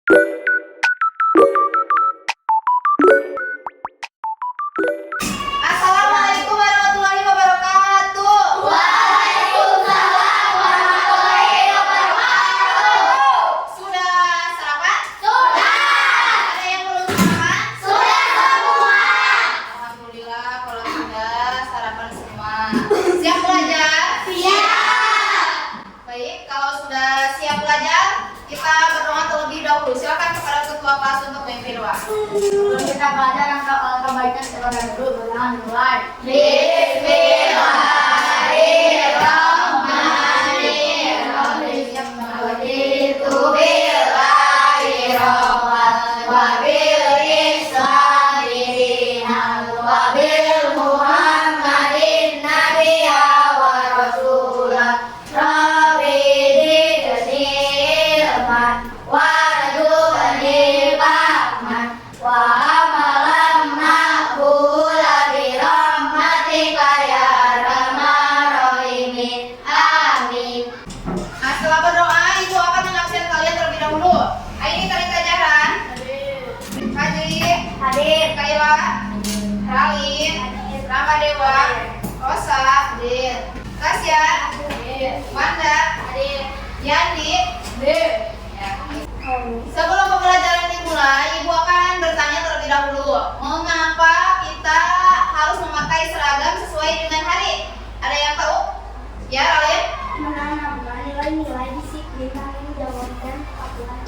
Assalamualaikum warahmatullahi wabarakatuh. Waalaikumsalam warahmatullahi wabarakatuh. Sudah sarapan? Sudah. Ada yang belum sarapan? Sudah semua. Alhamdulillah kalau sudah sarapan semua. Siap belajar? Siap. Baik, kalau sudah siap belajar, kita berdoa terlebih dahulu. Silakan kepada ketua kelas untuk memimpin doa. Sebelum kita belajar kebaikan kepada dulu, berdoa dimulai. Nah, setelah berdoa, ibu akan mengabsen kalian terlebih dahulu. Ini Karita Jahan, Fajri, Hadir. Kaila, Ralin, Rama Dewa, Rosa, Tasya, Wanda, Yandi. Ya. Sebelum pembelajaran dimulai, ibu akan bertanya terlebih dahulu, mengapa kita harus memakai seragam sesuai dengan hari? Ada yang tahu? Ya, Ralin? Menanamkan nilai-nilai disiplin dan menjalankan aturan.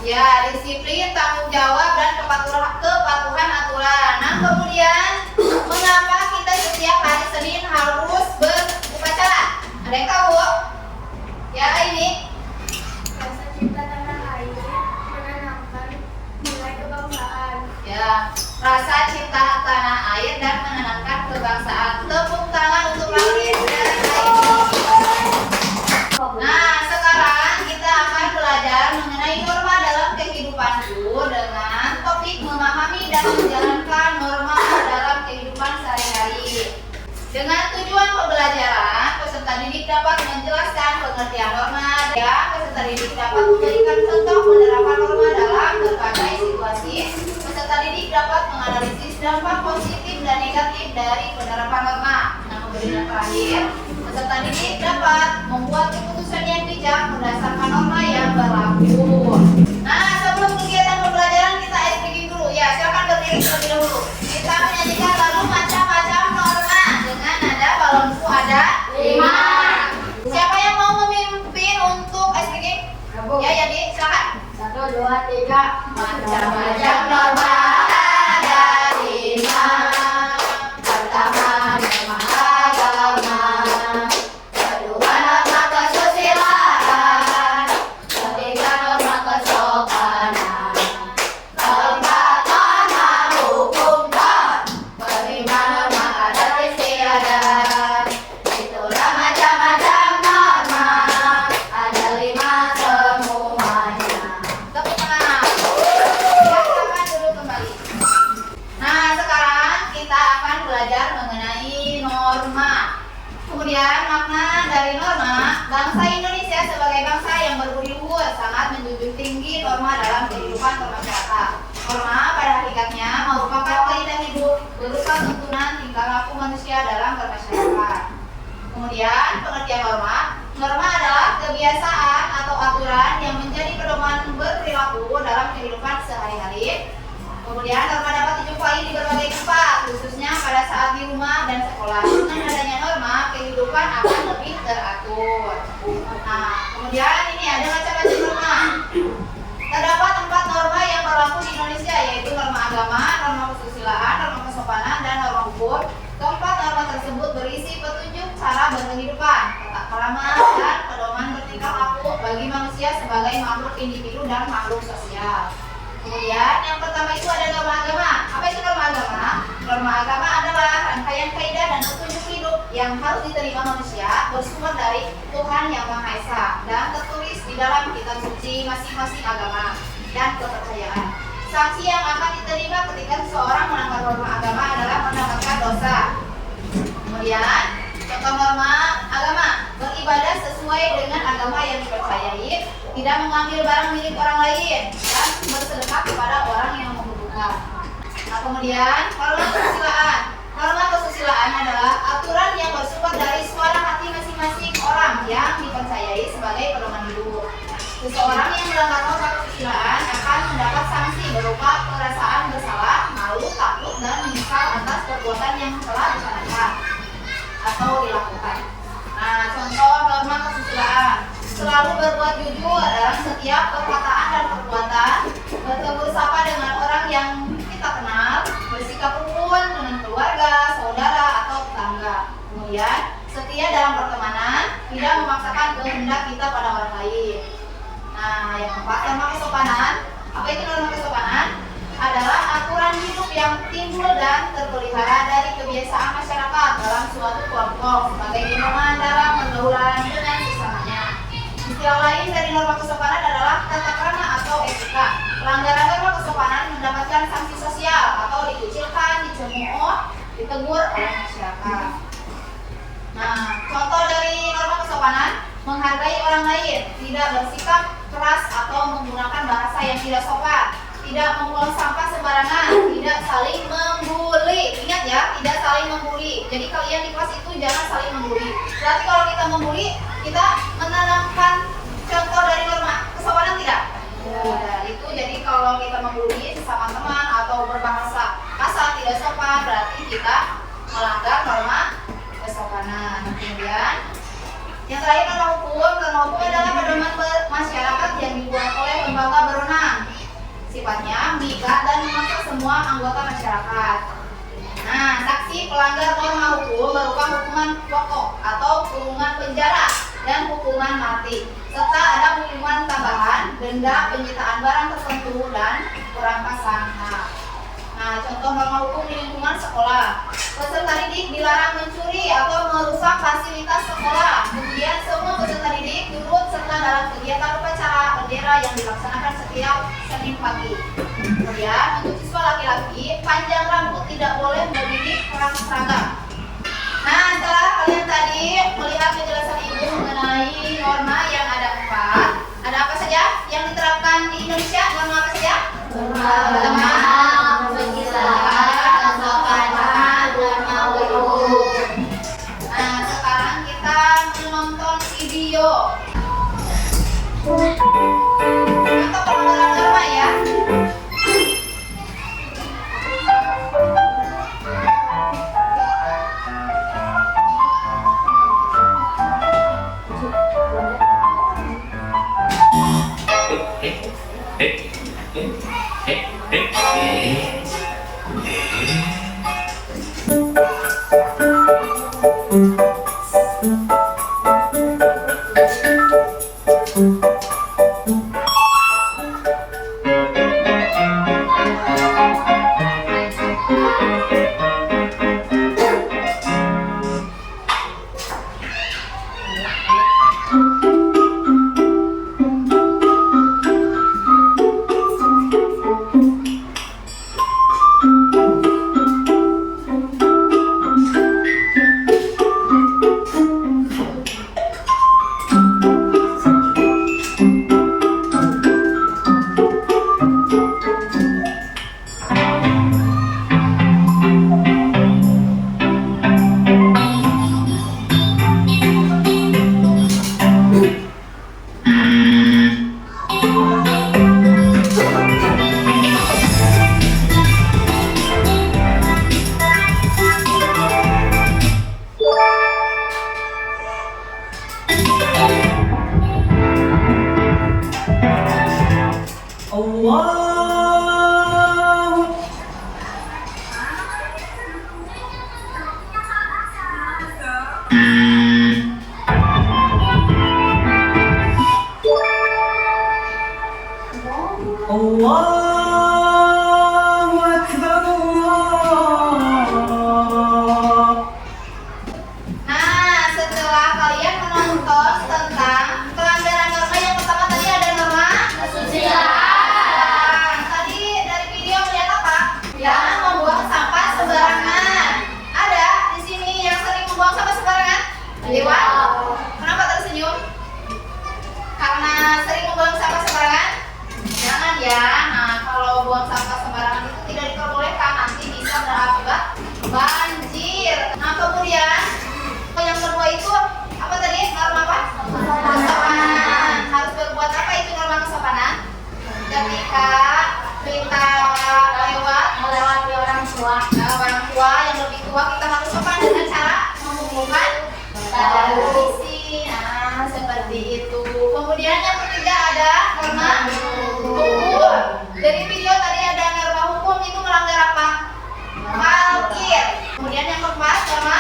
Ya, disiplin, tanggung jawab, dan kepatuhan aturan. Nah, kemudian mengapa kita setiap hari Senin harus berupacara? Ada yang tahu? Ya, ini. Rasa cinta tanah air menanamkan nilai kebangsaan. Ya, rasa cinta tanah air dan menanamkan kebangsaan. Tepuk tangan untuk Ralin dan Aini. Nah, sekarang kita akan belajar mengenai norma dalam kehidupanku dengan topik memahami dan menjalankan norma dalam kehidupan sehari-hari. Dengan tujuan pembelajaran, peserta didik dapat menjelaskan pengertian norma dan peserta didik dapat memberikan contoh penerapan norma dalam berbagai situasi. Peserta didik dapat menganalisis dampak positif dan negatif dari penerapan norma. Nah, kemudian terakhir, peserta didik dapat membuat keputusan yang bijak berdasarkan norma yang berlaku. Nah, sebelum kegiatan pembelajaran kita ice breaking dulu. Ya, silakan berdiri terlebih dahulu. Kita menyanyikan lagu macam-macam norma dengan nada balonku ada 5. Siapa yang mau memimpin untuk ice breaking? Ya, Yandi, silakan. 1, 2, 3. Macam-macam norma ada 5. Pertama, norma agama. Kedua, norma kesusilaan. Ketiga, norma kesopanan. Keempat, norma hukum dan kelima, norma adat istiadat. Itulah macam-macam norma, ada 5 semuanya. Tepuk tangan. Silakan duduk kembali. Nah, sekarang kita akan belajar mengenai norma. Kemudian makna dari norma, bangsa Indonesia sebagai bangsa yang berbudi luhur sangat menjunjung tinggi norma dalam kehidupan bermasyarakat. Norma pada hakikatnya merupakan kaidah hidup berupa tuntunan tingkah laku manusia dalam bermasyarakat. Kemudian pengertian norma, norma adalah kebiasaan atau aturan yang menjadi pedoman berperilaku dalam kehidupan sehari-hari. Kemudian norma dapat dijumpai di berbagai tempat, khususnya pada saat di rumah dan sekolah. Dengan adanya norma, kehidupan akan lebih teratur. Nah, kemudian ini ada macam-macam norma. Terdapat 4 norma yang berlaku di Indonesia, yaitu norma agama, norma kesusilaan, norma kesopanan, dan norma hukum. Keempat norma tersebut berisi petunjuk cara berkehidupan, tata krama, dan pedoman bertingkah laku bagi manusia sebagai makhluk individu dan makhluk sosial. Kemudian yang pertama itu ada norma agama. Apa itu norma agama? Norma agama adalah rangkaian kaidah dan petunjuk hidup yang harus diterima manusia bersumber dari Tuhan Yang Maha Esa dan tertulis di dalam kitab suci masing-masing agama dan kepercayaan. Sanksi yang akan diterima ketika seseorang melanggar norma agama adalah mendapatkan dosa. Kemudian contoh norma agama, beribadah sesuai dengan agama yang dipercayai, tidak mengambil barang milik orang lain, dan bersedekah kepada orang yang membutuhkan. Nah, kemudian norma kesusilaan. Norma kesusilaan adalah aturan yang bersumber dari suara hati masing-masing orang yang dipercayai sebagai pedoman hidup. Seseorang yang melanggar norma kesusilaan akan mendapat sanksi berupa perasaan bersalah, malu, takut, dan menyesal atas perbuatan yang telah dilakukan atau dilakukan. Nah, contoh norma kesusilaan: selalu berbuat jujur dalam setiap perkataan dan perbuatan, bertegur sapa dengan orang yang kita kenal, bersikap rukun dengan keluarga, saudara, atau tetangga. Kemudian, setia dalam pertemanan, tidak memaksakan kehendak kita pada orang lain. Nah, yang keempat, norma kesopanan. Apa itu norma kesopanan? Adalah aturan hidup yang timbul dan terpelihara dari kebiasaan masyarakat dalam suatu kelompok sebagai pedoman dalam pergaulan dengan sesamanya. Istilah lain dari norma kesopanan adalah tata krama atau etika. Pelanggaran norma kesopanan mendapatkan sanksi sosial atau dikucilkan, dicemooh, ditegur oleh masyarakat. Nah, contoh dari norma kesopanan: menghargai orang lain, tidak bersikap keras atau menggunakan bahasa yang tidak sopan, tidak membuang sampah sembarangan, tidak saling membuli. Ingat ya, tidak saling membuli. Jadi kalian di kelas itu jangan saling membuli. Berarti kalau kita membuli, kita menanamkan contoh dari norma kesopanan tidak? Tidak. Itu jadi kalau kita membuli sesama teman atau berbahasa kasar tidak sopan, berarti kita melanggar norma kesopanan. Kemudian yang terakhir, norma hukum. Norma hukum adalah pedoman masyarakat yang dibuat oleh lembaga berwenang. Sifatnya mengikat dan memaksa semua anggota masyarakat. Nah, sanksi pelanggar norma hukum berupa hukuman pokok atau kurungan penjara dan hukuman mati, serta ada hukuman tambahan, denda, penyitaan barang tertentu, dan perampasan hak. Nah, contoh norma hukum di lingkungan sekolah: peserta didik dilarang mencuri atau merusak fasilitas sekolah. Kemudian semua peserta didik turut serta dalam kegiatan upacara bendera yang dilaksanakan setiap Senin pagi. Kemudian untuk siswa laki-laki, panjang rambut tidak boleh memiliki perang seragam. Nah, setelah kalian tadi melihat penjelasan ibu mengenai norma yang ada 4, ada apa saja yang diterapkan di Indonesia? Norma apa saja? Pertama, kesusilaan, kesopanan, norma hukum. Nah, sekarang kita menonton video. Atau pelanggaran norma ya. Karena sering membuang sampah sembarangan? Jangan ya. Nah, membuang sampah sembarangan itu tidak diperbolehkan, nanti bisa berakibat banjir. Nah, kemudian yang kedua itu apa tadi? Norma apa? Kesopanan. Harus berbuat apa itu norma kesopanan? Ketika kita melewati orang tua, orang tua yang lebih tua, kita harus sopan dengan cara menghubungkan tradisi. Nah, seperti itu. Kemudian yang ketiga ada norma hukum. Dari video tadi ada norma hukum, itu melanggar apa? Parkir. Kemudian yang keempat norma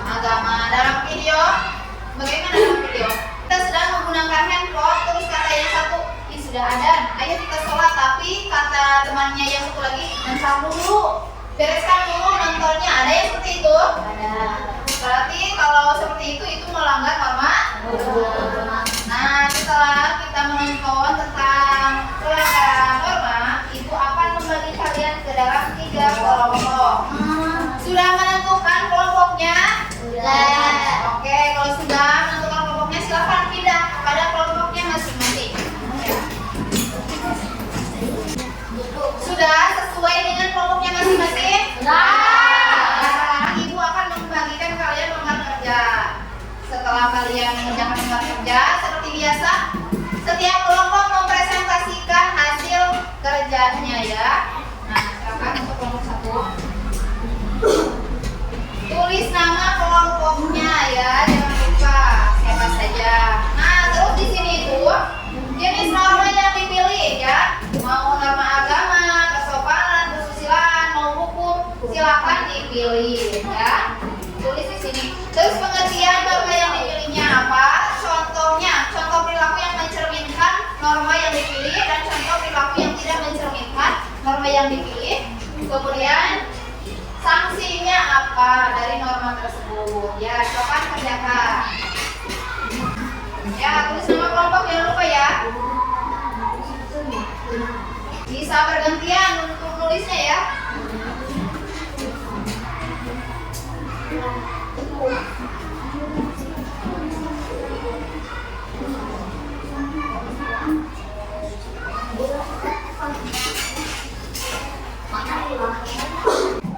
agama. Dalam video, bagaimana dalam video? Kita sedang menggunakan handphone, terus kata yang satu, ini sudah ada, ayo kita sholat, tapi kata temannya yang satu lagi, nonton dulu, bereskan dulu nontonnya. Ada yang seperti itu? Ada. Berarti kalau seperti itu melanggar norma. Nah, setelah kita menonton tentang pelanggaran norma, ibu akan membagi kalian ke dalam 3 kelompok. Sudah menentukan kelompoknya? Sudah. Oke, kalau sudah menentukan kelompoknya, silakan pindah pada kelompoknya masing-masing. Sudah sesuai dengan kelompoknya masing-masing? Sudah. Sekarang ibu akan membagikan kalian lembar kerja. Setelah kalian mengerjakan lembar kerja, seperti biasa, setiap kelompok mempresentasikan hasil kerjanya ya. Nah, silakan untuk kelompok 1. Tulis nama kelompoknya ya, jangan lupa siapa saja. Nah, terus di sini itu jenis norma yang dipilih ya. Mau norma agama, kesopanan, kesusilaan, mau hukum, silakan dipilih ya. Tulis di sini. Terus pengertian norma yang dipilihnya apa? Contohnya, contoh perilaku yang mencerminkan norma yang dipilih dan contoh perilaku yang tidak mencerminkan norma yang dipilih. Kemudian sanksinya apa dari norma tersebut? Ya, coba kerjakan. Ya, tulis nama kelompok, jangan lupa ya. Bisa bergantian untuk nulisnya ya.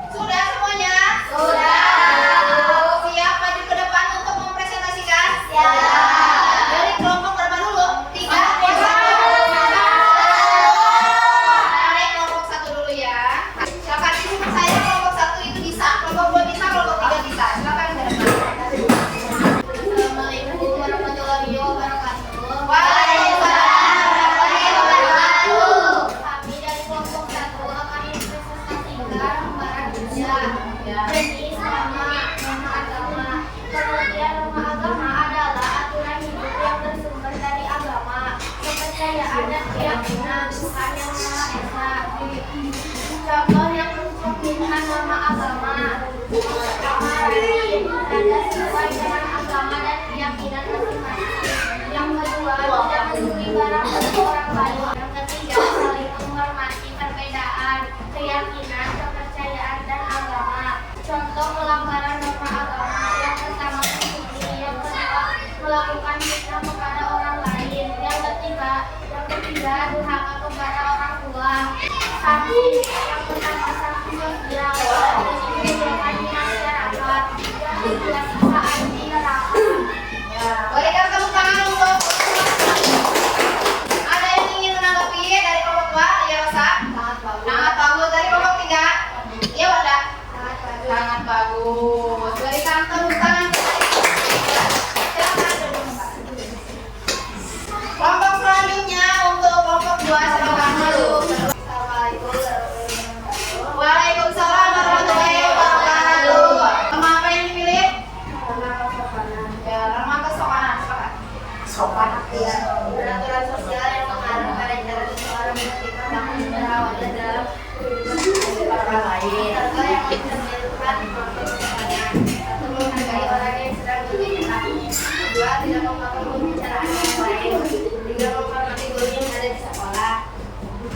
Sudah semuanya? Sudah. Siap maju ke depan untuk mempresentasikan? Siap. Dari kelompok berapa dulu? 3. Naik kelompok 1 dulu ya. Silakan ikut saya, kelompok 1 itu bisa, kelompok 2 bisa, kelompok 3 bisa. Silakan ke depan. Assalamualaikum warahmatullahi wabarakatuh. Waalaikumsalam warahmatullahi wabarakatuh. Kami dari kelompok 1 akan mempresentasikan lembaran kerja. Jenis norma agama. Kemudian norma agama adalah aturan hidup yang bersumber dari agama, kepercayaan dan keyakinan Tuhan yang Maha Esa. Contoh yang mencerminkan norma agama: pertama, rajin, berada sesuai dengan agama dan keyakinan masing-masing. Yang kedua, tidak mencuri barang milik orang lain. Yang ketiga, saling menghormati perbedaan keyakinan, kepercayaan dan agama. Contoh pelanggaran norma agama: yang pertama, mencuri; yang kedua, melakukan fitnah kepada orang lain; yang ketiga, durhaka kepada orang tua. Sanksi yang pertama, sanksi sosial, disiplin di masyarakat. Yang kedua, siksaan di neraka. Berikan tepuk tangan untuk. Ada yang ingin menanggapi dari kelompok 2? Ya, Rosa? Sangat bagus. Dari kelompok 3? Iya, Wanda? Sangat bagus. Berikan tepuk tangan. Silakan duduk. Kelompok selanjutnya untuk kelompok 2, silakan duduk. Waalaikumsalam warahmatullahi wabarakatuh. Norma apa yang dipilih? Ya, norma kesopanan. Silakan. Sopan. Ya, peraturan sosial yang mengarah pada cara seseorang bersikap dalam merawat dan dalam orang lain. Contoh yang mencerminkan kelompok kesopanan: 1. Menghargai orang yang sedang berbicara. 2. Tidak memakan pembicaraan yang lain. 3. Menghormati guru yang ada di sekolah.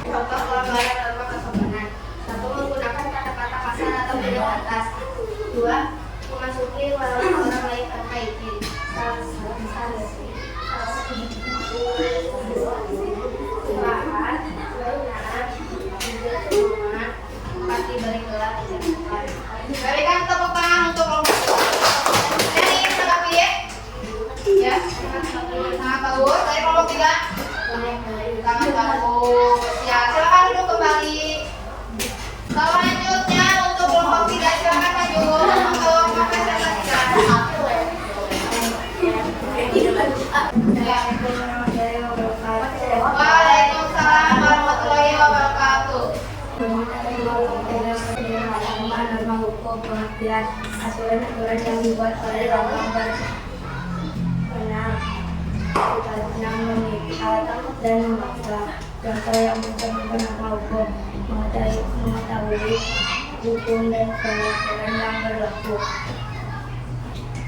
Contoh pelanggaran norma kesopanan: 1. Menggunakan kata-kata kasar atau beda batas. 2. Memasuki warung orang lain tanpa izin. Silakan. aturan-aturan yang dibuat oleh gambar benang. Kita senang mengikat dan memaksa. Contoh yang mencerminkan nama hukum, mengetahui hukum dan peraturan yang berlaku.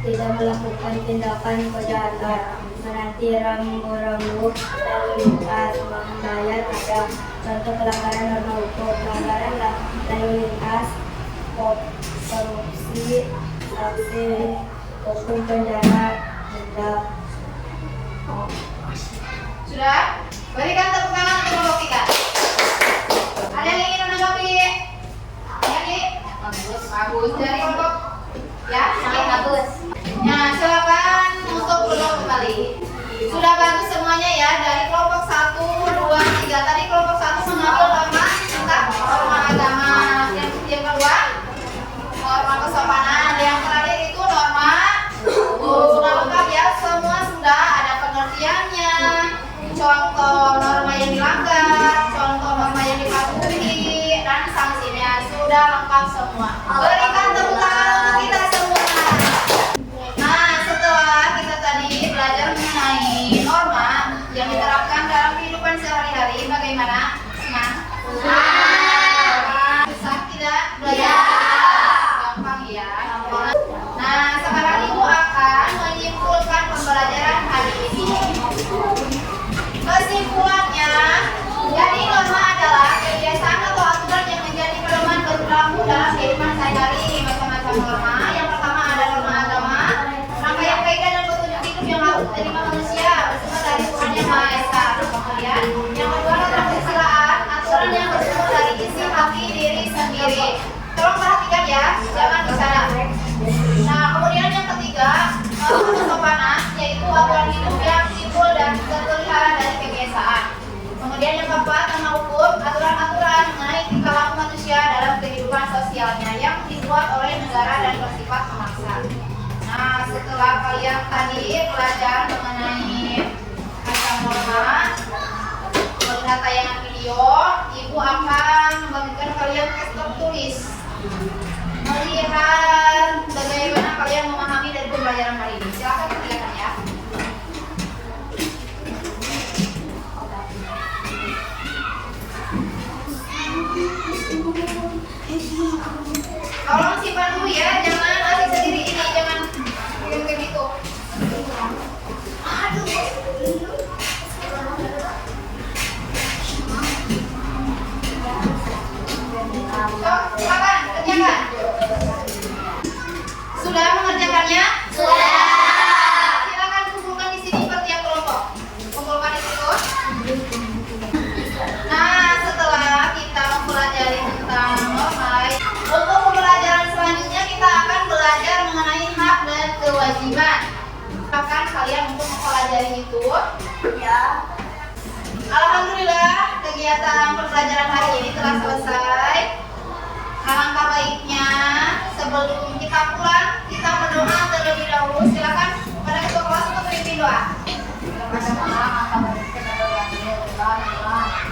Tidak melakukan tindakan kejahatan, menanti rambu-rambu lalu lintas, membayar pajak. Contoh pelanggaran norma hukum, pelanggaran lalu lintas, korupsi, sanksi, hukum penjara, denda. Sudah? Berikan tepuk tangan untuk kelompok 3. Ada yang ingin menanggapi? Ya, bagus. Dari kelompok ya, bagus. Nah, silakan untuk kelompok kembali. Sudah bagus semuanya ya, dari kelompok 1, 2, 3. Tadi kelompok 1 mengambil norma tentang norma agama. Yang kedua, norma kesopanan. Yang terakhir itu norma hukum. Sudah lengkap ya, semua sudah ada pengertiannya. Contoh norma yang dilanggar, contoh norma yang dipatuhi, dan sanksinya sudah lengkap semua. Berikan tepuk tangan untuk kita semua. Nah, setelah kita tadi belajar mengenai norma yang diterapkan dalam kehidupan sehari-hari, bagaimana? Senang? Susah tidak belajar? Gampang ya. Nah, sekarang Ibu akan menyimpulkan pembelajaran hari ini. Kesimpulannya, jadi norma adalah kebiasaan atau aturan yang menjadi pedoman berlaku dalam kehidupan sehari-hari. Macam-macam norma. Yang pertama ada norma agama, rangkaian kaidah dan petunjuk hidup yang harus diterima manusia bersumber dari Tuhan Yang Maha Esa. Kemudian, yang kedua norma kesusilaan, aturan yang bersumber dari isi hati diri sendiri. Tolong perhatikan ya, jangan bicara. Nah, kemudian yang ketiga, norma kesopanan, yaitu aturan hidup yang timbul dan terpelihara dari kebiasaan. Kemudian yang keempat, norma hukum, aturan-aturan mengenai tingkah laku manusia dalam kehidupan sosialnya yang dibuat oleh negara dan bersifat memaksa. Nah, setelah kalian tadi belajar mengenai macam norma, melihat tayangan video, Ibu akan membagikan kalian tes tertulis. Melihat bagaimana kalian memahami dari pembelajaran hari ini. Silakan kerjakan ya. Tolong simpan dulu ya, jangan asik sendiri ini, jangan kayak gitu. Silakan kerjakan. Sudah mengerjakannya? Sudah. Silakan kumpulkan di sini per tiap kelompok. Kumpulkan di situ. Nah, setelah kita mempelajari tentang norma, untuk pembelajaran selanjutnya kita akan belajar mengenai hak dan kewajiban. Akan kalian untuk mempelajari itu, ya. Alhamdulillah, kegiatan pembelajaran hari ini telah selesai. Alangkah baiknya sebelum kita pulang, kita berdoa terlebih dahulu. Silakan pada ketua kelas untuk memimpin doa.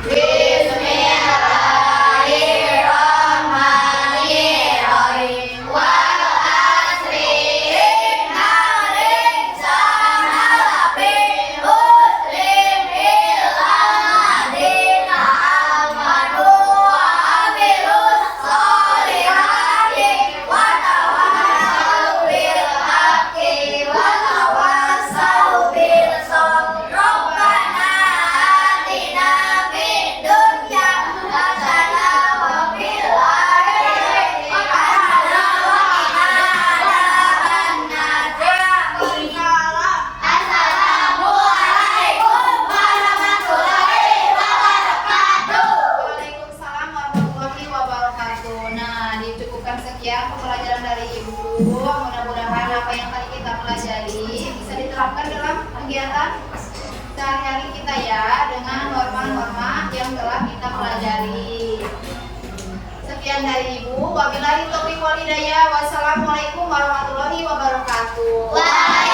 Bismillahirrahmanirrahim. Wal asri innal insana lafi khusrin illa alladziina aamanu wa amilus sholihati wa tawassaw bil haqqi wa tawassaw bil sabr. Rabbana atina fid dunya hasanah wa fil akhirati hasanah wa qina adzabannar. Assalamualaikum warahmatullahi wabarakatuh. Waalaikumsalam warahmatullahi wabarakatuh. Nah, dicukupkan sekian pembelajaran dari Ibu. Mudah-mudahan apa yang tadi kita pelajari bisa diterapkan dalam kegiatan sehari-hari kita ya, dengan norma-norma yang telah kita pelajari. Sekian dari Ibu. Wabillahi taufiq wal hidayah. Wassalamualaikum warahmatullahi wabarakatuh.